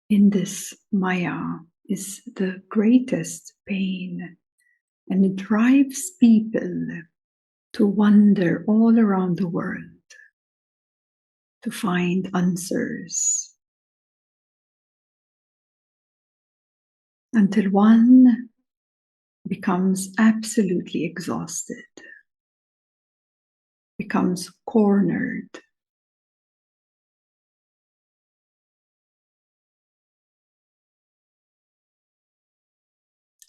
in this Maya is the greatest pain, and it drives people to wander all around the world to find answers until one becomes absolutely exhausted, becomes cornered.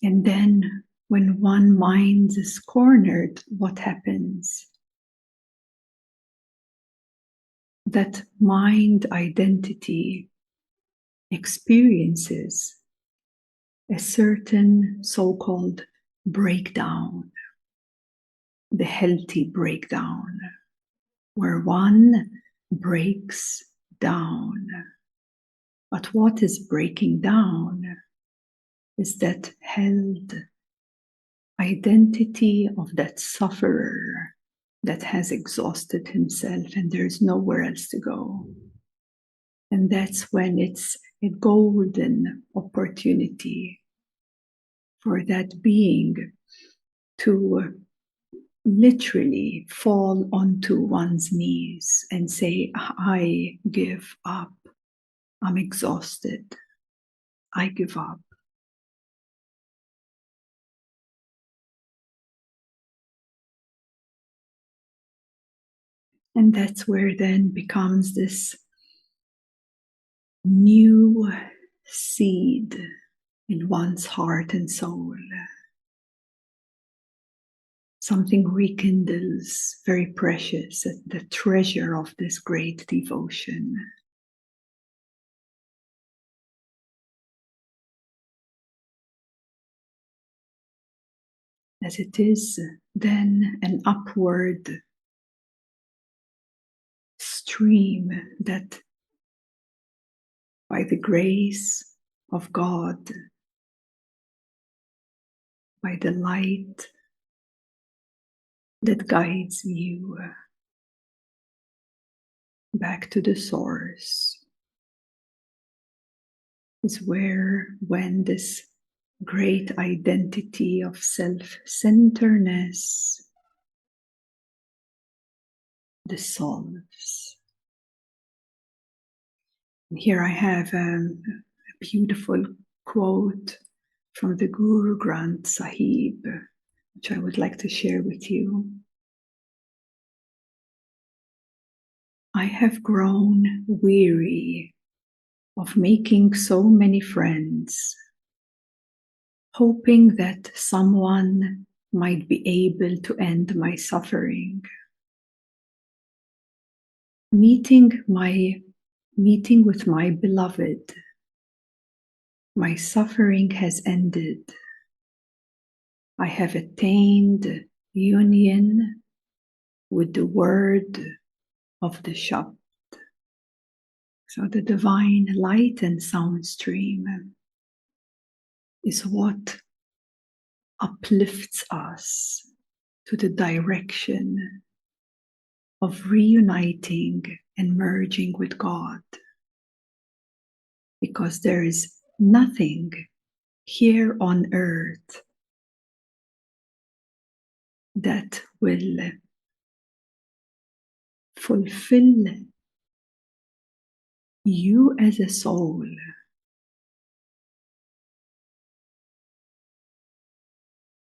And then when one mind is cornered, what happens? That mind identity experiences a certain so-called breakdown, the healthy breakdown, where one breaks down. But what is breaking down is that held identity of that sufferer that has exhausted himself and there's nowhere else to go. And that's when it's a golden opportunity for that being to literally fall onto one's knees and say, I give up. I'm exhausted. I give up. And that's where then becomes this new seed in one's heart and soul. Something rekindles, very precious, the treasure of this great devotion. As it is then an upward stream that, by the grace of God, by the light that guides you back to the source, is where, when this great identity of self-centeredness dissolves. And here I have a beautiful quote from the Guru Granth Sahib, which I would like to share with you. I have grown weary of making so many friends, hoping that someone might be able to end my suffering. Meeting with my beloved, my suffering has ended. I have attained union with the word of the Shabd. So the divine light and sound stream is what uplifts us to the direction of reuniting and merging with God. Because there is nothing here on earth that will fulfill you as a soul.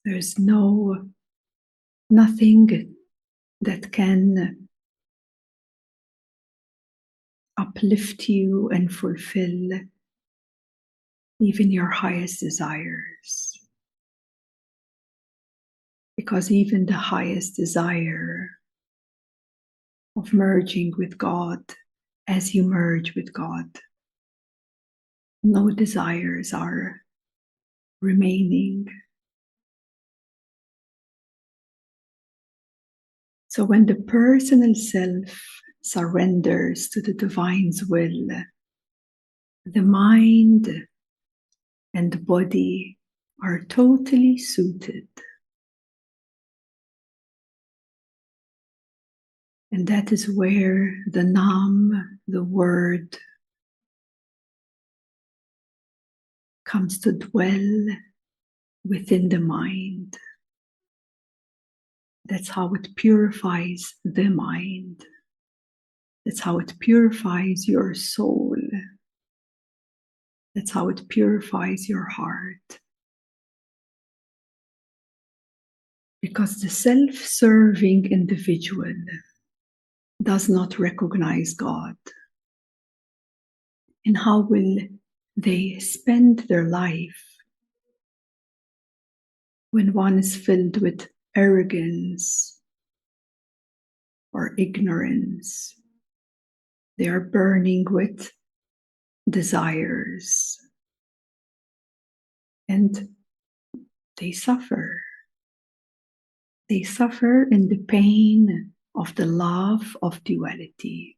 There's nothing that can uplift you and fulfill even your highest desires. Because even the highest desire of merging with God, as you merge with God, no desires are remaining. So when the personal self surrenders to the divine's will, the mind and the body are totally suited. And that is where the Nam, the word, comes to dwell within the mind. That's how it purifies the mind. That's how it purifies your soul. That's how it purifies your heart. Because the self-serving individual does not recognize God. And how will they spend their life when one is filled with arrogance or ignorance? They are burning with desires and they suffer. They suffer in the pain of the love of duality.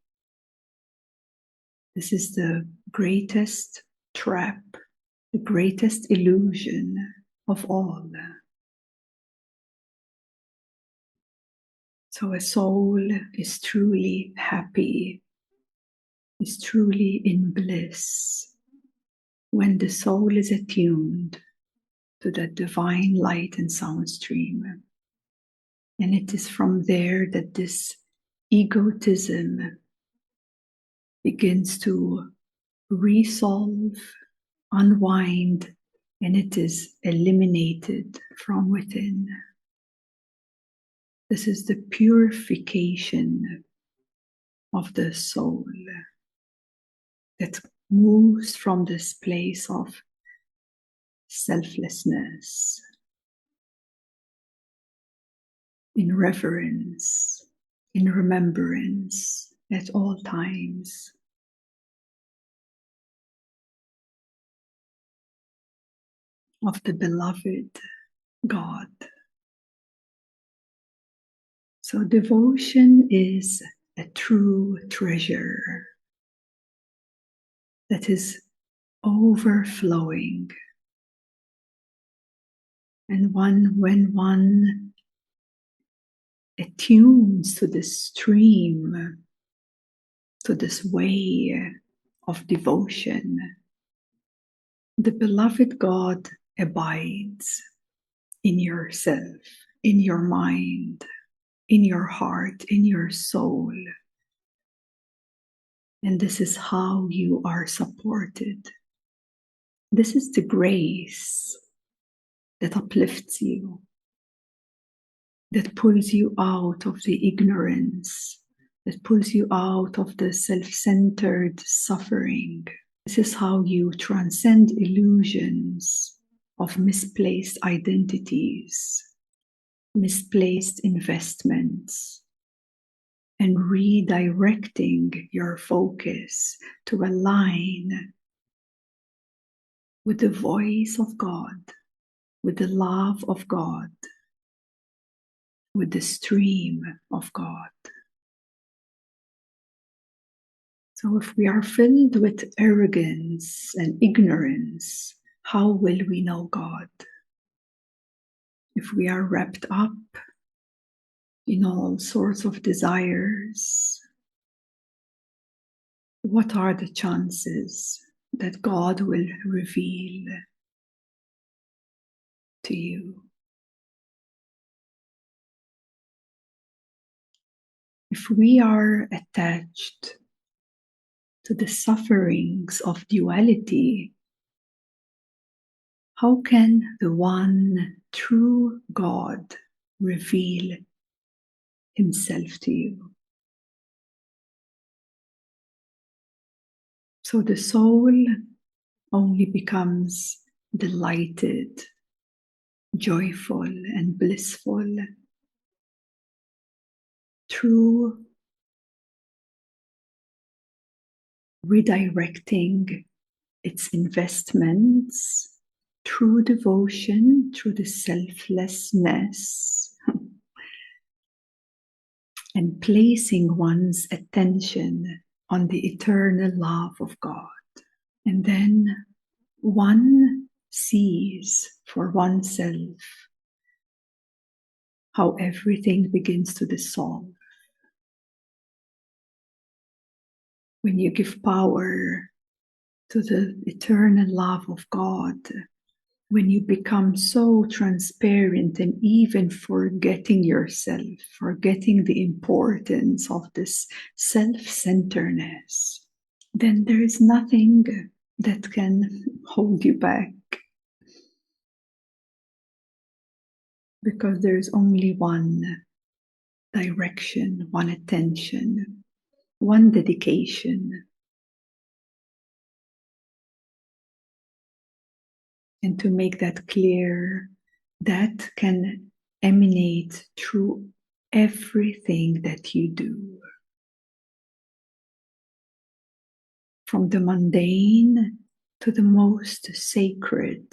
This is the greatest trap, the greatest illusion of all. So a soul is truly happy, is truly in bliss, when the soul is attuned to that divine light and sound stream. And it is from there that this egotism begins to resolve, unwind, and it is eliminated from within. This is the purification of the soul that moves from this place of selflessness, in reverence, in remembrance at all times. Of the beloved God. So devotion is a true treasure that is overflowing. And when one attunes to this stream, to this way of devotion, the beloved God abides in yourself, in your mind, in your heart, in your soul. And this is how you are supported. This is the grace that uplifts you, that pulls you out of the ignorance, that pulls you out of the self-centered suffering. This is how you transcend illusions of misplaced identities, misplaced investments, and redirecting your focus to align with the voice of God, with the love of God, with the stream of God. So if we are filled with arrogance and ignorance, how will we know God? If we are wrapped up in all sorts of desires, what are the chances that God will reveal to you? If we are attached to the sufferings of duality, how can the one true God reveal himself to you? So the soul only becomes delighted, joyful, and blissful through redirecting its investments through devotion, through the selflessness, and placing one's attention on the eternal love of God. And then one sees for oneself how everything begins to dissolve. When you give power to the eternal love of God, when you become so transparent and even forgetting yourself, forgetting the importance of this self-centeredness, then there is nothing that can hold you back. Because there is only one direction, one attention, one dedication. And to make that clear, that can emanate through everything that you do. From the mundane to the most sacred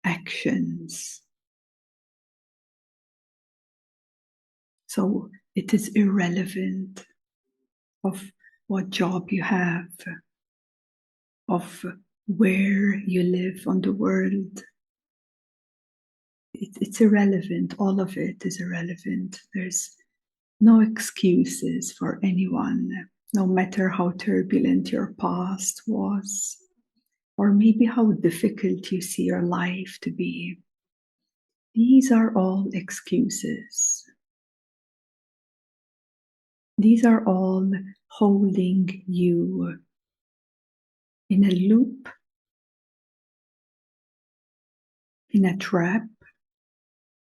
actions. So it is irrelevant of what job you have, of where you live on the world. It's irrelevant. All of it is irrelevant. There's no excuses for anyone, no matter how turbulent your past was, or maybe how difficult you see your life to be. These are all excuses. These are all holding you in a loop, in a trap,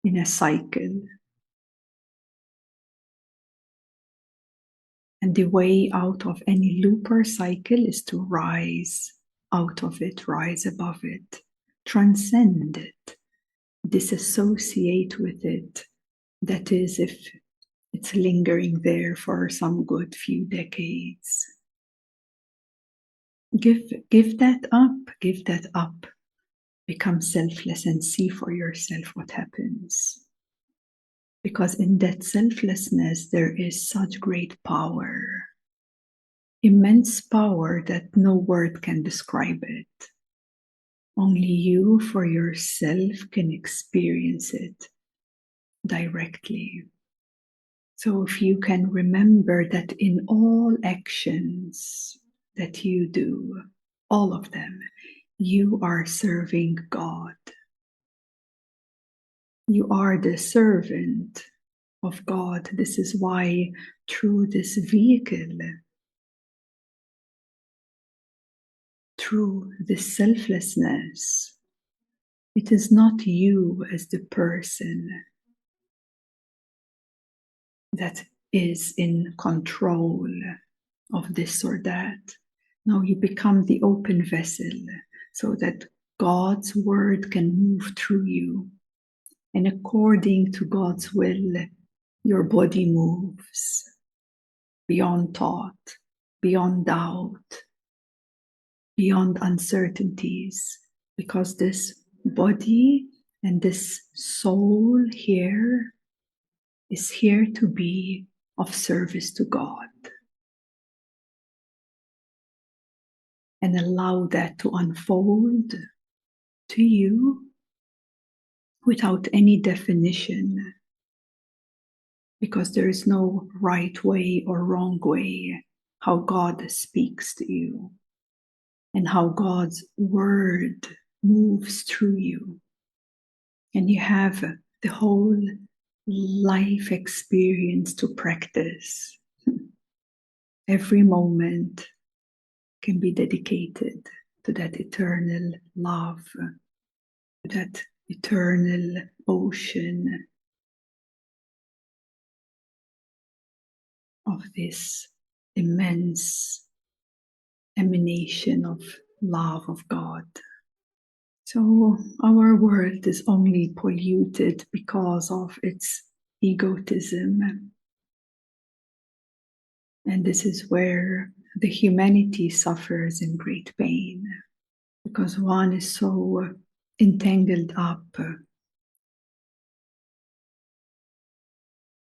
in a cycle. And the way out of any loop or cycle is to rise out of it, rise above it, transcend it, disassociate with it. That is, if it's lingering there for some good few decades. Give that up. Become selfless and see for yourself what happens. Because in that selflessness, there is such great power, immense power that no word can describe it. Only you for yourself can experience it directly. So if you can remember that in all actions that you do, all of them, you are serving God. You are the servant of God. This is why through this vehicle, through this selflessness, it is not you as the person that is in control of this or that. No, you become the open vessel so that God's word can move through you. And according to God's will, your body moves beyond thought, beyond doubt, beyond uncertainties, because this body and this soul here is here to be of service to God. And allow that to unfold to you without any definition, because there is no right way or wrong way how God speaks to you and how God's word moves through you. And you have the whole life experience to practice. Every moment can be dedicated to that eternal love, to that eternal ocean of this immense emanation of love of God. So our world is only polluted because of its egotism. And this is where the humanity suffers in great pain, because one is so entangled up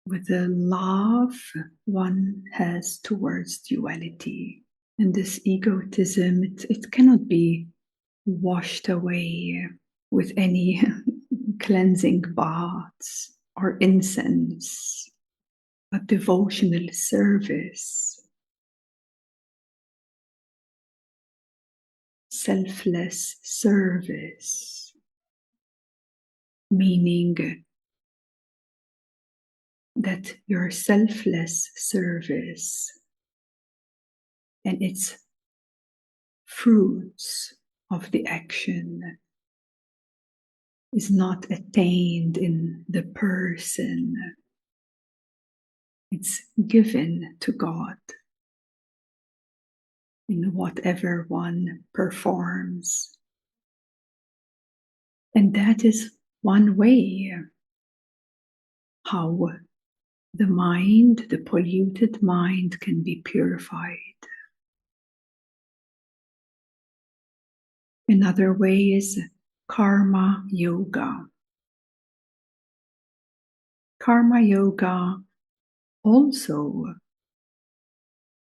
with the love one has towards duality. And this egotism, it cannot be washed away with any cleansing baths or incense, but devotional service. selfless service, meaning that your selfless service and its fruits of the action is not attained in the person. It's given to God in whatever one performs. And that is one way how the mind, the polluted mind, can be purified. Another way is karma yoga. Karma yoga also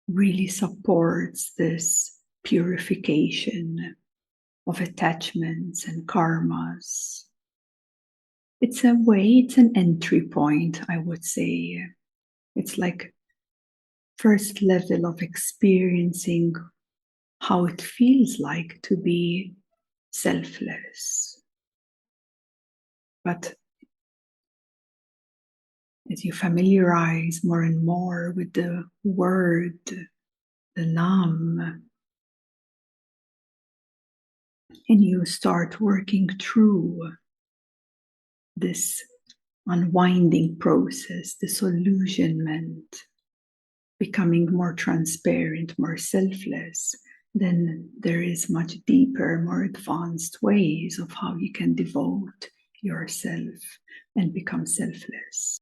really supports this purification of attachments and karmas. It's a way, it's an entry point, I would say. It's like first level of experiencing how it feels like to be selfless. But as you familiarize more and more with the word, the Nam, and you start working through this unwinding process, disillusionment, becoming more transparent, more selfless, then there is much deeper, more advanced ways of how you can devote yourself and become selfless.